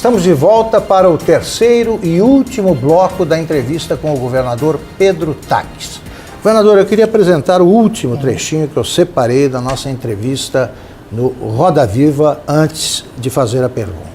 Estamos de volta para o terceiro e último bloco da entrevista com o governador Pedro Taques. Governador, eu queria apresentar o último trechinho que eu separei da nossa entrevista no Roda Viva antes de fazer a pergunta.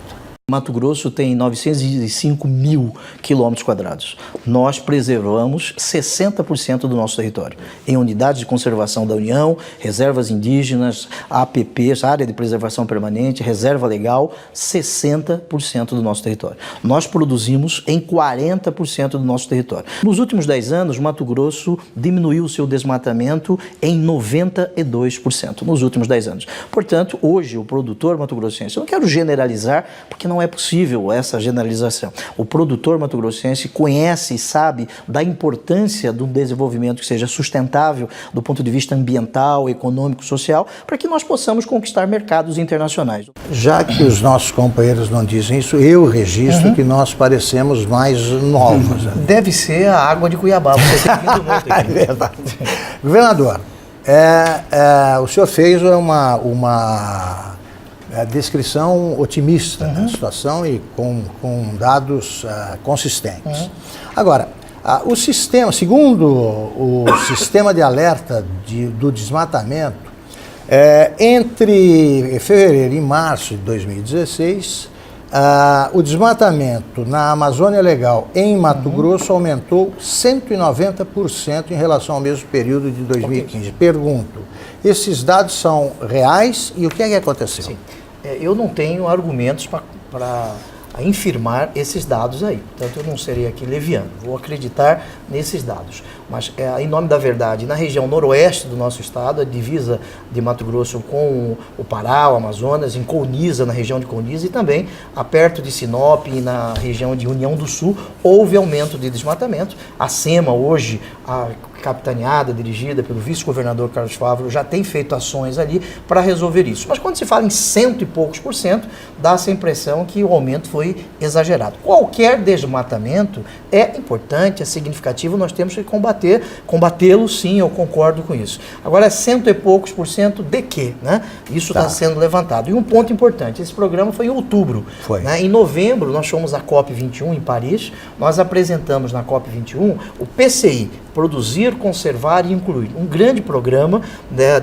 Mato Grosso tem 905 mil quilômetros quadrados. Nós preservamos 60% do nosso território em unidades de conservação da União, reservas indígenas, APPs, área de preservação permanente, reserva legal, 60% do nosso território. Nós produzimos em 40% do nosso território. Nos últimos 10 anos, Mato Grosso diminuiu o seu desmatamento em 92% nos últimos 10 anos. Portanto, hoje o produtor mato-grossense, eu não quero generalizar, porque não é possível essa generalização. O produtor mato-grossense conhece e sabe da importância do desenvolvimento que seja sustentável do ponto de vista ambiental, econômico, social, para que nós possamos conquistar mercados internacionais. Já que os nossos companheiros não dizem isso, eu registro que nós parecemos mais novos. Deve ser a água de Cuiabá, você tem vindo muito aqui. É verdade. Governador, o senhor fez uma descrição otimista da situação e com dados consistentes. Agora, o sistema, segundo o sistema de alerta do desmatamento, entre fevereiro e março de 2016, o desmatamento na Amazônia Legal em Mato Grosso aumentou 190% em relação ao mesmo período de 2015. Pergunto, esses dados são reais e o que é que aconteceu? Sim. Eu não tenho argumentos para infirmar esses dados aí, portanto eu não serei aqui leviano, vou acreditar nesses dados. Mas, em nome da verdade, na região noroeste do nosso estado, a divisa de Mato Grosso com o Pará, o Amazonas, em Colniza, na região de Colniza, e também perto de Sinop, na região de União do Sul, houve aumento de desmatamento. A SEMA, hoje, capitaneada, dirigida pelo vice-governador Carlos Fávaro, já tem feito ações ali para resolver isso. Mas quando se fala em 100 e poucos %, dá-se a impressão que o aumento foi exagerado. Qualquer desmatamento é importante, é significativo, nós temos que combatê-lo, sim, eu concordo com isso. Agora, 100 e poucos % de quê? Né? Isso está sendo levantado. E um ponto importante, esse programa foi em outubro. Né? Em novembro, nós fomos à COP21 em Paris, nós apresentamos na COP21 o PCI, Produzir, Conservar e Incluir. Um grande programa, né,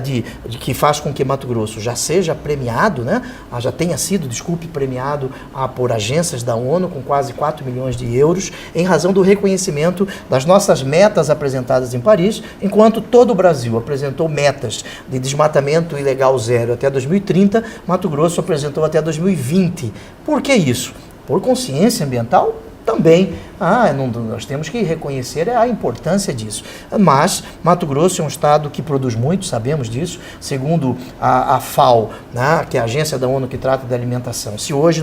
que faz com que Mato Grosso já seja premiado, né, já tenha sido, premiado por agências da ONU com quase 4 milhões de euros, em razão do reconhecimento das nossas metas apresentadas em Paris, enquanto todo o Brasil apresentou metas de desmatamento ilegal zero até 2030, Mato Grosso apresentou até 2020. Por que isso? Por consciência ambiental? Também, nós temos que reconhecer a importância disso. Mas Mato Grosso é um estado que produz muito, sabemos disso, segundo a FAO, né, que é a agência da ONU que trata da alimentação. Se hoje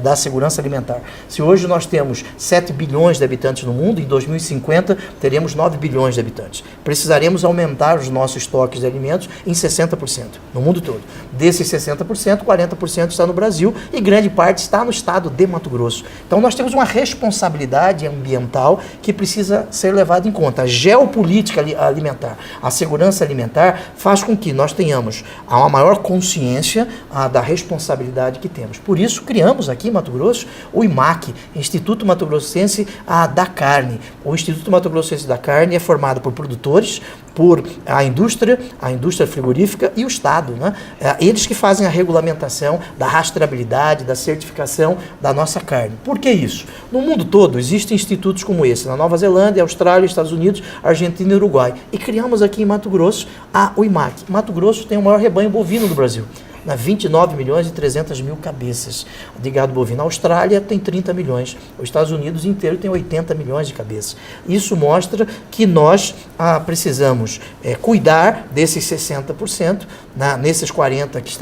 da segurança alimentar, se hoje nós temos 7 bilhões de habitantes no mundo, em 2050 teremos 9 bilhões de habitantes. Precisaremos aumentar os nossos estoques de alimentos em 60% no mundo todo. Desses 60%, 40% está no Brasil e grande parte está no estado de Mato Grosso. Então nós temos uma responsabilidade ambiental que precisa ser levada em conta. A geopolítica alimentar, a segurança alimentar faz com que nós tenhamos uma maior consciência da responsabilidade que temos. Por isso, criamos aqui em Mato Grosso o IMAC, Instituto Mato Grossense da Carne. O Instituto Mato Grossense da Carne é formado por produtores, por a indústria frigorífica e o Estado, né? Eles que fazem a regulamentação da rastreabilidade, da certificação da nossa carne. Por que isso? No mundo todo existem institutos como esse, na Nova Zelândia, Austrália, Estados Unidos, Argentina e Uruguai. E criamos aqui em Mato Grosso o IMAC. Mato Grosso tem o maior rebanho bovino do Brasil. 29 milhões e 300 mil cabeças de gado bovino. A Austrália tem 30 milhões. Os Estados Unidos inteiro tem 80 milhões de cabeças. Isso mostra que nós precisamos cuidar desses 60%, nesses 40% que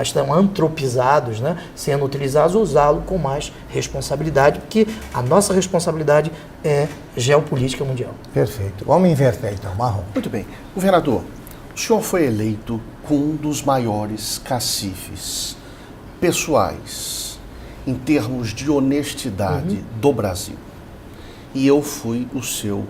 estão antropizados, né, sendo utilizados, usá-lo com mais responsabilidade, porque a nossa responsabilidade é geopolítica mundial. Perfeito. Vamos inverter então, Marrom. Muito bem. Governador, o senhor foi eleito com um dos maiores cacifes pessoais em termos de honestidade do Brasil. E eu fui o seu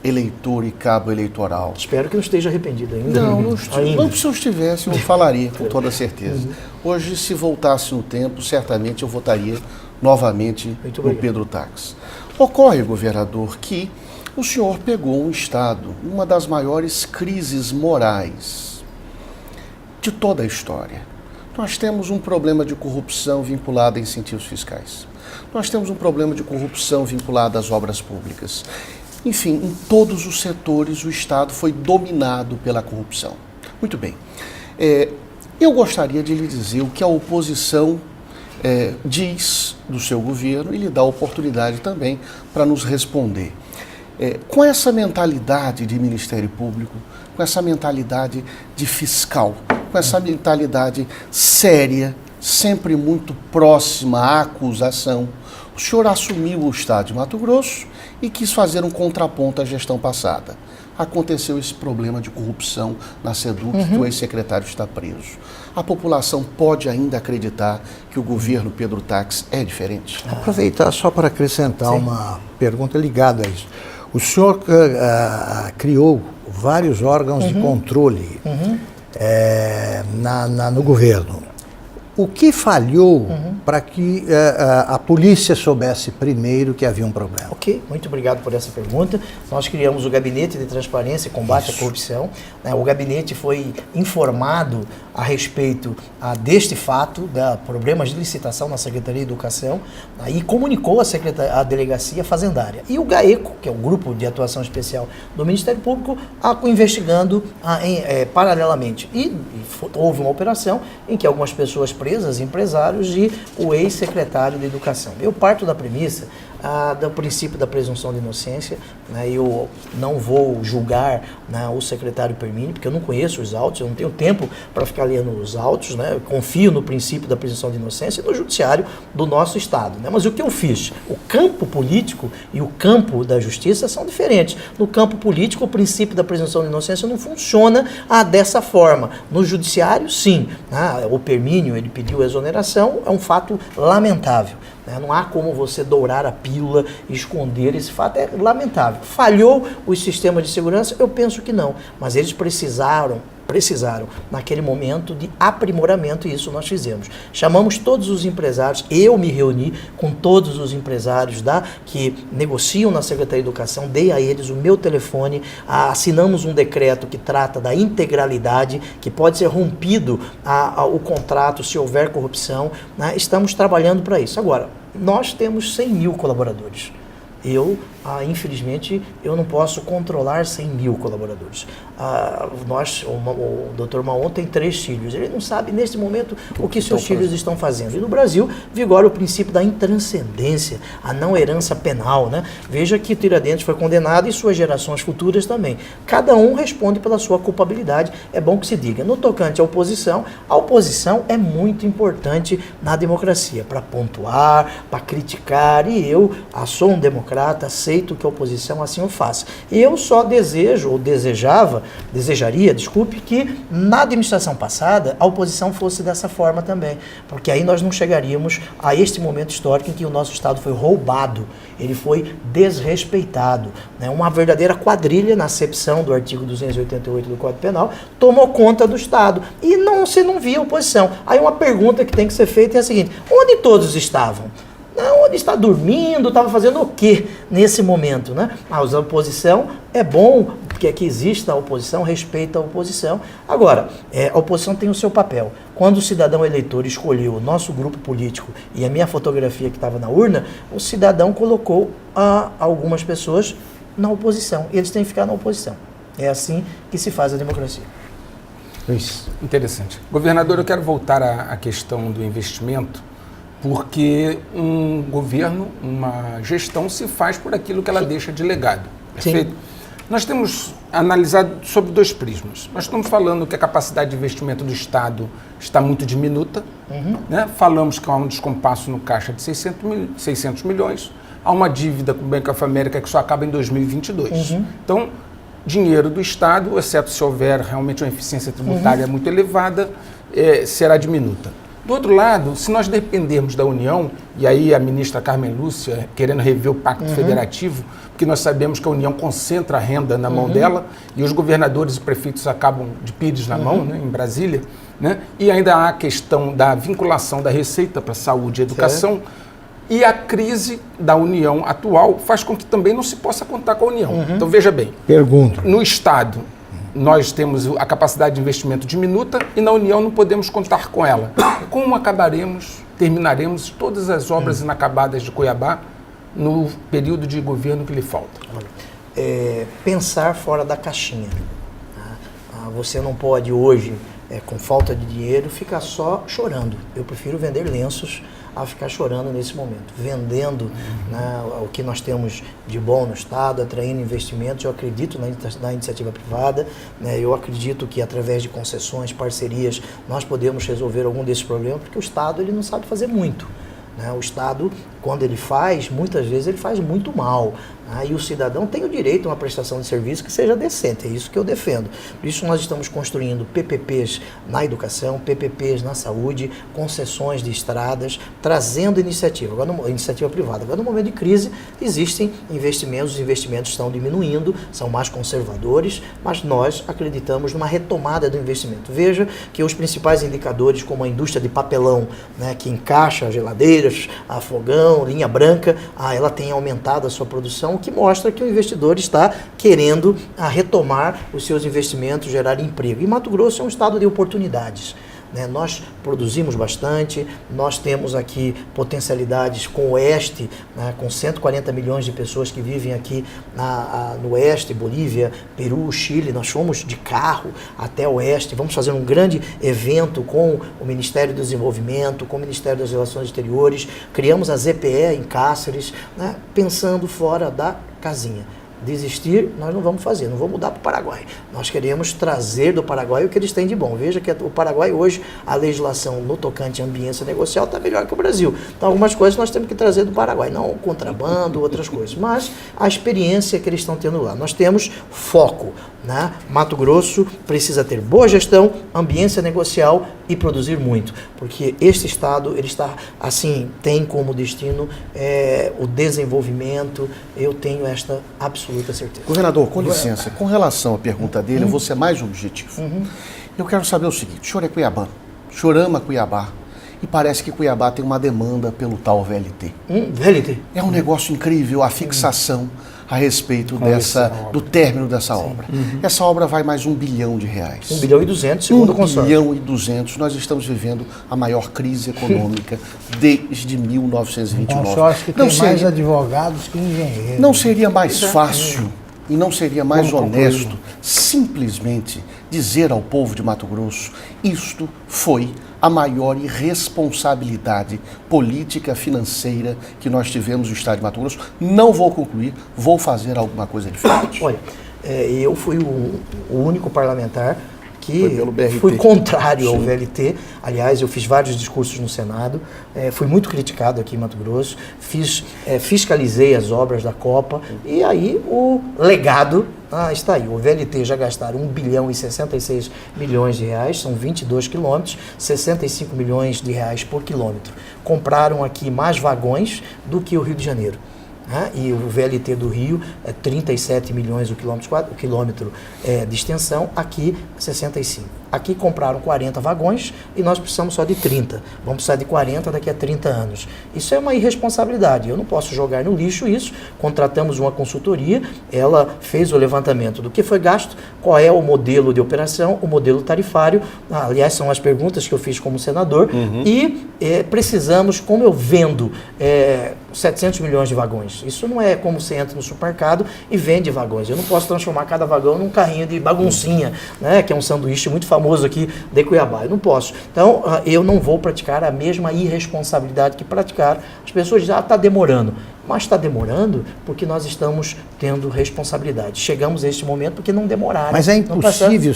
eleitor e cabo eleitoral. Espero que não esteja arrependido ainda. Não, se eu estivesse, eu falaria com toda certeza. Hoje, se voltasse no tempo, certamente eu votaria novamente Muito no obrigado. Pedro Tax. Ocorre, governador, que o senhor pegou um estado, uma das maiores crises morais de toda a história. Nós temos um problema de corrupção vinculado a incentivos fiscais. Nós temos um problema de corrupção vinculado às obras públicas. Enfim, em todos os setores o Estado foi dominado pela corrupção. Muito bem. Eu gostaria de lhe dizer o que a oposição diz do seu governo e lhe dá a oportunidade também para nos responder. Com essa mentalidade de Ministério Público, com essa mentalidade de fiscal, com essa mentalidade séria, sempre muito próxima à acusação, o senhor assumiu o Estado de Mato Grosso e quis fazer um contraponto à gestão passada. Aconteceu esse problema de corrupção na SEDUC, que o ex-secretário está preso. A população pode ainda acreditar que o governo Pedro Tax é diferente? Aproveitar só para acrescentar uma pergunta ligada a isso. O senhor criou vários órgãos de controle no governo. O que falhou para que a polícia soubesse primeiro que havia um problema? Ok, muito obrigado por essa pergunta. Nós criamos o Gabinete de Transparência e Combate à Corrupção. O gabinete foi informado a respeito deste fato, problemas de licitação na Secretaria de Educação, e comunicou à Delegacia Fazendária. E o GAECO, que é o Grupo de Atuação Especial do Ministério Público, investigando paralelamente. E houve uma operação em que algumas pessoas presas, empresários e o ex-secretário de Educação. Eu parto da premissa do princípio da presunção de inocência, eu não vou julgar o secretário Permini, porque eu não conheço os autos, eu não tenho tempo para ficar lendo os autos, eu confio no princípio da presunção de inocência e no judiciário do nosso Estado. Mas o que eu fiz? O campo político e o campo da justiça são diferentes. No campo político, o princípio da presunção de inocência não funciona dessa forma. No judiciário, sim. O Permínio, ele pediu exoneração, é um fato lamentável. Não há como você dourar a pílula e esconder esse fato, é lamentável. Falhou os sistemas de segurança? Eu penso que não, mas eles precisaram naquele momento de aprimoramento e isso nós fizemos. Chamamos todos os empresários, eu me reuni com todos os empresários que negociam na Secretaria de Educação, dei a eles o meu telefone, assinamos um decreto que trata da integralidade, que pode ser rompido o contrato se houver corrupção, estamos trabalhando para isso. Agora, nós temos 100 mil colaboradores. Infelizmente, eu não posso controlar 100 mil colaboradores. O Dr. Maon tem 3 filhos. Ele não sabe, neste momento, o que seus filhos estão fazendo. E no Brasil, vigora o princípio da intranscendência, a não herança penal. Veja que Tiradentes foi condenado e suas gerações futuras também. Cada um responde pela sua culpabilidade. É bom que se diga. No tocante à oposição, a oposição é muito importante na democracia, para pontuar, para criticar. E eu sou um democrata, aceito que a oposição assim o faça. Eu só desejaria, que na administração passada a oposição fosse dessa forma também, porque aí nós não chegaríamos a este momento histórico em que o nosso Estado foi roubado, ele foi desrespeitado. Uma verdadeira quadrilha, na acepção do artigo 288 do Código Penal, tomou conta do Estado e se não via oposição. Aí uma pergunta que tem que ser feita é a seguinte: onde todos estavam? Onde está dormindo, estava fazendo o quê nesse momento? A oposição é bom, porque que exista a oposição, respeita a oposição. Agora, a oposição tem o seu papel. Quando o cidadão eleitor escolheu o nosso grupo político e a minha fotografia que estava na urna, o cidadão colocou algumas pessoas na oposição. E eles têm que ficar na oposição. É assim que se faz a democracia. Luiz. Interessante. Governador, eu quero voltar à questão do investimento, porque um governo, uma gestão se faz por aquilo que ela deixa de legado. Perfeito? Sim. Nós temos analisado sobre 2 prismas. Nós estamos falando que a capacidade de investimento do Estado está muito diminuta. Falamos que há um descompasso no caixa de 600 milhões. Há uma dívida com o Bank of America que só acaba em 2022. Então, dinheiro do Estado, exceto se houver realmente uma eficiência tributária muito elevada, será diminuta. Do outro lado, se nós dependermos da União, e aí a ministra Carmen Lúcia querendo rever o Pacto Federativo, porque nós sabemos que a União concentra a renda na mão dela e os governadores e prefeitos acabam de pires na mão, em Brasília, e ainda há a questão da vinculação da receita para saúde e educação. E a crise da União atual faz com que também não se possa contar com a União. Então, veja bem, Pergunto. no Estado, nós temos a capacidade de investimento diminuta e na União não podemos contar com ela. Como terminaremos todas as obras inacabadas de Cuiabá no período de governo que lhe falta? Pensar fora da caixinha. Você não pode hoje, com falta de dinheiro, ficar só chorando. Eu prefiro vender lenços a ficar chorando nesse momento. Vendendo o que nós temos de bom no Estado, atraindo investimentos. Eu acredito na iniciativa privada, eu acredito que através de concessões, parcerias, nós podemos resolver algum desses problemas, porque o Estado ele não sabe fazer muito. O Estado, quando ele faz, muitas vezes ele faz muito mal. E o cidadão tem o direito a uma prestação de serviço que seja decente, é isso que eu defendo. Por isso nós estamos construindo PPPs na educação, PPPs na saúde, concessões de estradas, trazendo iniciativa privada. Agora, no momento de crise, existem investimentos, os investimentos estão diminuindo, são mais conservadores, mas nós acreditamos numa retomada do investimento. Veja que os principais indicadores, como a indústria de papelão, que encaixa geladeiras, a fogão, linha branca, ela tem aumentado a sua produção, que mostra que o investidor está querendo retomar os seus investimentos, gerar emprego. E Mato Grosso é um estado de oportunidades. Nós produzimos bastante, nós temos aqui potencialidades com o Oeste, com 140 milhões de pessoas que vivem aqui no Oeste, Bolívia, Peru, Chile. Nós fomos de carro até o Oeste, vamos fazer um grande evento com o Ministério do Desenvolvimento, com o Ministério das Relações Exteriores, criamos a ZPE em Cáceres, pensando fora da casinha. Desistir, nós não vamos fazer, não vamos mudar para o Paraguai. Nós queremos trazer do Paraguai o que eles têm de bom. Veja que o Paraguai hoje, a legislação no tocante à ambiência negocial está melhor que o Brasil. Então, algumas coisas nós temos que trazer do Paraguai, não o contrabando, outras coisas, mas a experiência que eles estão tendo lá. Nós temos foco. Mato Grosso precisa ter boa gestão, ambiência negocial e produzir muito, porque este estado ele está assim, tem como destino o desenvolvimento. Eu tenho esta absoluta certeza. Governador, com licença, com relação à pergunta dele, eu vou ser mais objetivo. Eu quero saber o seguinte: o senhor é cuiabano, o senhor ama Cuiabá e parece que Cuiabá tem uma demanda pelo tal VLT. VLT? É um negócio incrível a fixação a respeito do término dessa obra. Essa obra vai mais R$1 bilhão. 1,2 bilhão, segundo o consórcio. R$1,2 bilhão. Nós estamos vivendo a maior crise econômica desde 1929. Um consórcio que tem mais advogados que engenheiros. Não seria mais fácil e não seria mais honesto simplesmente dizer ao povo de Mato Grosso: isto foi a maior irresponsabilidade política financeira que nós tivemos no estado de Mato Grosso. Não vou concluir, vou fazer alguma coisa diferente. Olha, eu fui o único parlamentar que fui contrário ao VLT. Aliás, eu fiz vários discursos no Senado, fui muito criticado aqui em Mato Grosso, fiscalizei as obras da Copa, e aí o legado está aí. O VLT já gastaram R$1 bilhão e 66 milhões de reais, são 22 quilômetros, 65 milhões de reais por quilômetro. Compraram aqui mais vagões do que o Rio de Janeiro. E o VLT do Rio é 37 milhões o quilômetro de extensão, aqui 65. Aqui compraram 40 vagões e nós precisamos só de 30. Vamos precisar de 40 daqui a 30 anos. Isso é uma irresponsabilidade. Eu não posso jogar no lixo isso. Contratamos uma consultoria, ela fez o levantamento do que foi gasto, qual é o modelo de operação, o modelo tarifário. Aliás, são as perguntas que eu fiz como senador. E precisamos, como eu vendo 700 milhões de vagões. Isso não é como você entra no supermercado e vende vagões. Eu não posso transformar cada vagão num carrinho de baguncinha, que é um sanduíche muito famoso aqui de Cuiabá. Eu não posso. Então, eu não vou praticar a mesma irresponsabilidade que praticaram. As pessoas dizem, está demorando. Mas está demorando porque nós estamos tendo responsabilidade. Chegamos a este momento porque não demoraram. Mas é impossível,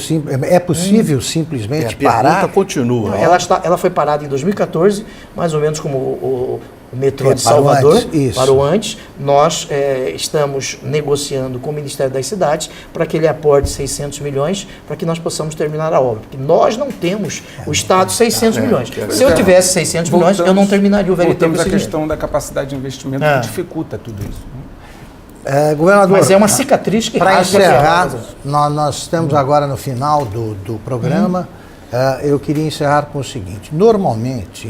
simplesmente parar? A pergunta continua. Ela foi parada em 2014, mais ou menos como o metrô de Salvador, parou antes. Nós estamos negociando com o Ministério das Cidades para que ele aporte 600 milhões para que nós possamos terminar a obra. Porque nós não temos, o Estado, 600 milhões. Se eu tivesse 600 milhões, eu não terminaria o VLT. Voltamos à questão da capacidade de investimento que dificulta tudo isso. Governador, mas é uma cicatriz que para encerrar, nós estamos agora no final do programa. Eu queria encerrar com o seguinte: normalmente,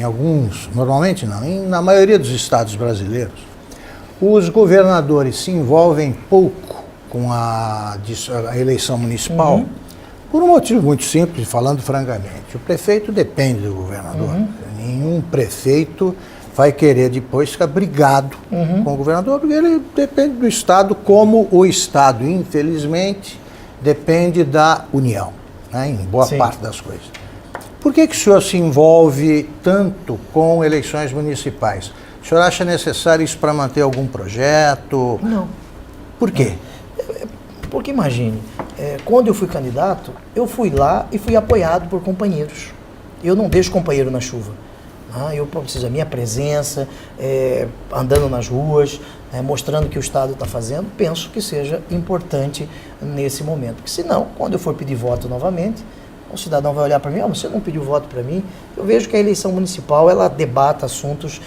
na maioria dos estados brasileiros, os governadores se envolvem pouco com a eleição municipal, por um motivo muito simples, falando francamente. O prefeito depende do governador. Nenhum prefeito vai querer depois ficar brigado com o governador, porque ele depende do Estado, como o Estado, infelizmente, depende da União, né, em boa parte das coisas. Por que o senhor se envolve tanto com eleições municipais? O senhor acha necessário isso para manter algum projeto? Não. Por quê? Porque imagine, quando eu fui candidato, eu fui lá e fui apoiado por companheiros. Eu não deixo companheiro na chuva. Eu preciso da minha presença, andando nas ruas, mostrando o que o Estado está fazendo, penso que seja importante nesse momento. Porque senão, quando eu for pedir voto novamente, o cidadão vai olhar para mim, você não pediu voto para mim. Eu vejo que a eleição municipal, ela debata assuntos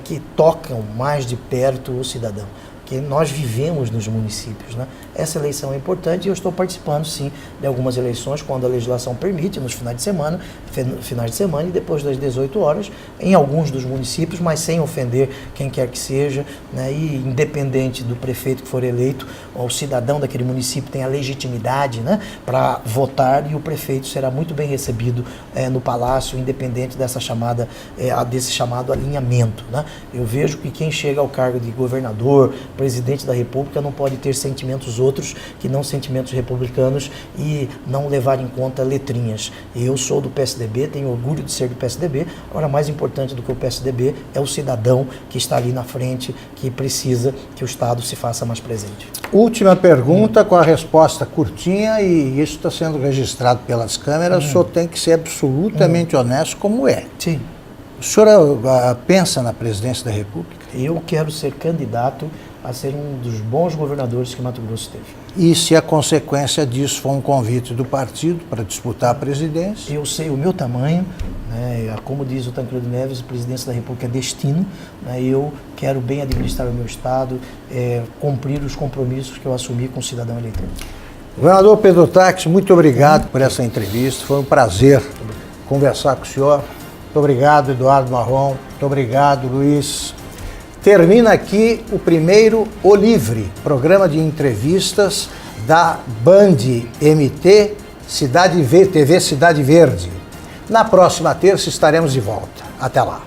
que tocam mais de perto o cidadão, que nós vivemos nos municípios, né? Essa eleição é importante e eu estou participando, sim, de algumas eleições, quando a legislação permite, nos finais de semana e depois das 18 horas, em alguns dos municípios, mas sem ofender quem quer que seja, né? E independente do prefeito que for eleito, o cidadão daquele município tem a legitimidade, né, para votar, e o prefeito será muito bem recebido no palácio, independente desse chamado alinhamento, né? Eu vejo que quem chega ao cargo de governador, presidente da República, não pode ter sentimentos outros que não sentimentos republicanos e não levar em conta letrinhas. Eu sou do PSDB, tenho orgulho de ser do PSDB. Agora, mais importante do que o PSDB é o cidadão que está ali na frente, que precisa que o Estado se faça mais presente. Última pergunta, com a resposta curtinha, e isso está sendo registrado pelas câmeras. O senhor tem que ser absolutamente honesto, como é. Sim. O senhor pensa na presidência da República? Eu quero ser candidato a ser um dos bons governadores que Mato Grosso teve. E se a consequência disso for um convite do partido para disputar a presidência? Eu sei o meu tamanho, né, como diz o Tancredo Neves, a presidência da República é destino, né, eu quero bem administrar o meu Estado, cumprir os compromissos que eu assumi com o cidadão eleitor. Governador Pedro Táxi, muito obrigado por essa entrevista, foi um prazer conversar com o senhor. Muito obrigado, Eduardo Marrom, muito obrigado, Luiz. Termina aqui o primeiro O Livre, programa de entrevistas da Band MT TV Cidade Verde. Na próxima terça estaremos de volta. Até lá.